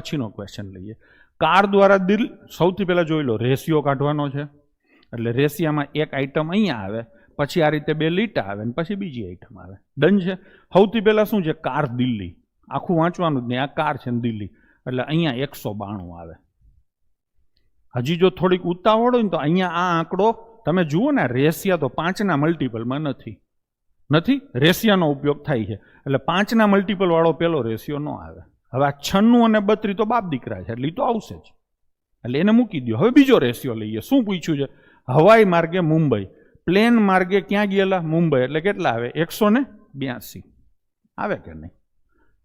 પછીનો ક્વેશ્ચન લઈએ. કાર દ્વારા દિલ, સૌથી પહેલા જોઈ લો રેશિયો કાઢવાનો છે. એટલે રેશિયામાં એક આઈટમ અહીંયા આવે, પછી આ રીતે 2 લીટા આવે ને પછી બીજી આઈટમ આવે. ડન છે. સૌથી પહેલા શું છે? કાર દિલ્હી. આખું વાંચવાનું જ નહીં, આ કાર છે ને દિલ્હી, એટલે અહીંયા 192 આવે. હજી જો થોડીક ઉતાવળ હોય ને તો અહીંયા આ આંકડો તમે જુઓ ને, રેશિયા તો 5ના મલ્ટિપલમાં નથી રેશિયાનો ઉપયોગ થાય છે, એટલે 5ના મલ્ટિપલ વાળો પેલો રેશિયો ન આવે. હવે આ 96 અને 32 તો બાપ દીકરા છે, એટલે એ તો આવશે જ, એટલે એને મૂકી દો. હવે બીજો રેશિયો લઈએ. શું પૂછ્યું છે? હવાઈ માર્ગે મુંબઈ, પ્લેન માર્ગે ક્યાં ગયેલા? મુંબઈ, એટલે કેટલા આવે? 182 આવે કે નહીં?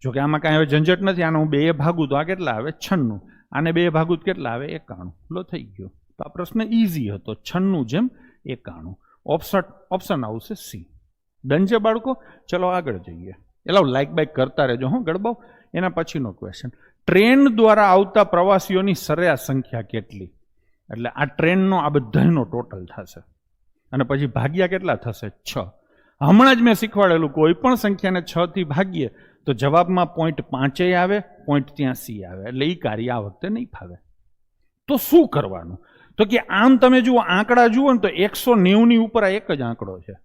જોકે આમાં કાંઈ હવે ઝંઝટ નથી. આને હું 2 ભાગું તો આ કેટલા આવે? 96. આને 2 ભાગું તો કેટલા આવે? 91. લો થઈ ગયો. તો આ પ્રશ્ન ઇઝી હતો. 96/91. ઓપ્શન આવશે સી. ડન છે બાળકો? ચલો આગળ જઈએ. એટલે લાઈક બાઈક કરતા રહેજો હો ગડબાવ. એના પછીનો ક્વેશ્ચન, ટ્રેન દ્વારા આવતા પ્રવાસીઓની સરેરાશ સંખ્યા કેટલી? એટલે આ ટ્રેનનો આ બધાનો ટોટલ થશે અને પછી ભાગ્યા કેટલા થશે? 6. હમણાં જ મેં શીખવાડેલું, કોઈ પણ સંખ્યાને 6 થી ભાગીએ તો જવાબમાં 0.5 આવે, 0.83 આવે, એટલે એ કાર્ય આ વખતે નહીં ફાવે. તો શું કરવાનું? તો કે આમ તમે જુઓ, આંકડા જુઓ ને તો 190 ઉપર આ એક જ આંકડો છે,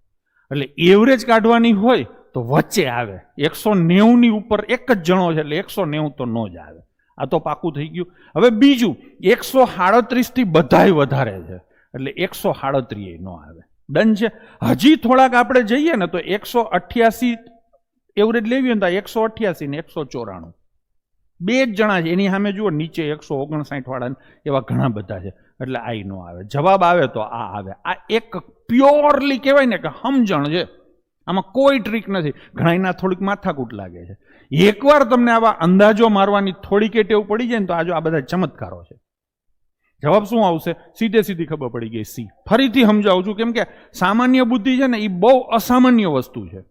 એટલે એવરેજ કાઢવાની હોય તો વચ્ચે આવે. 190 ઉપર એક જ જણો છે, એટલે 190 તો નો જ આવે. આ તો પાકું થઈ ગયું. હવે બીજું, 137 થી બધાય વધારે છે, એટલે 137 નો આવે. ડન છે. હજી થોડાક આપણે જઈએ ને તો 188 એવરેજ લેવી હોય ને તો 188 ને 194 બે જ જણા છે. એની સામે જુઓ નીચે 159 વાળા એવા ઘણા બધા છે, એટલે આ નો આવે. જવાબ આવે તો આ આવે. આ એક પ્યોરલી કહેવાય ને કે સમજણ છે, આમાં કોઈ ટ્રીક નથી. ઘણા થોડીક માથાકૂટ લાગે છે. એકવાર તમને આવા અંદાજો મારવાની થોડીક ટેવ પડી જાય ને તો આ બધા ચમત્કારો છે. જવાબ શું આવશે? સીધી ખબર પડી ગઈ, સી. ફરીથી સમજાવું છું, કેમ કે સામાન્ય બુદ્ધિ છે ને એ બહુ અસામાન્ય વસ્તુ છે.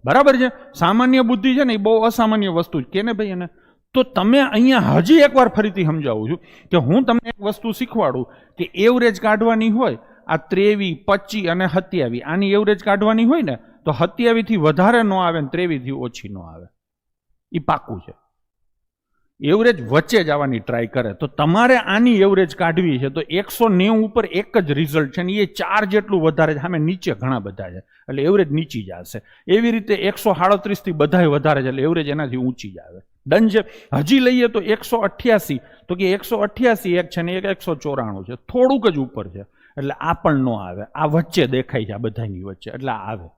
બરાબર છે? સામાન્ય બુદ્ધિ છે ને એ બહુ અસામાન્ય વસ્તુ છે કે ને ભાઈ. એને તો તમે અહીંયા હજી એકવાર ફરીથી સમજાવું છું કે હું તમને એક વસ્તુ શીખવાડું કે એવરેજ કાઢવાની હોય, આ 23, 25 અને 27, આની એવરેજ કાઢવાની હોય ને તો 27 થી વધારે નો આવે ને 23 થી ઓછી નો આવે. એ પાકું છે. એવરેજ વચ્ચે જ આવવાની ટ્રાય કરે. તો તમારે આની એવરેજ કાઢવી છે તો 190 ઉપર એક જ રિઝલ્ટ છે ને એ 4 જેટલું વધારે છે. સામે નીચે ઘણા બધા છે, એટલે એવરેજ નીચી જ આવશે. એવી રીતે 137 થી બધાય વધારે છે, એટલે એવરેજ એનાથી ઊંચી જ આવે. ડન છે. હજી લઈએ તો 188, તો કે 188 એક છે ને એક 194 છે, થોડુંક જ ઉપર છે, એટલે આ પણ નો આવે. આ વચ્ચે દેખાય છે, આ બધાની વચ્ચે, એટલે આ આવે.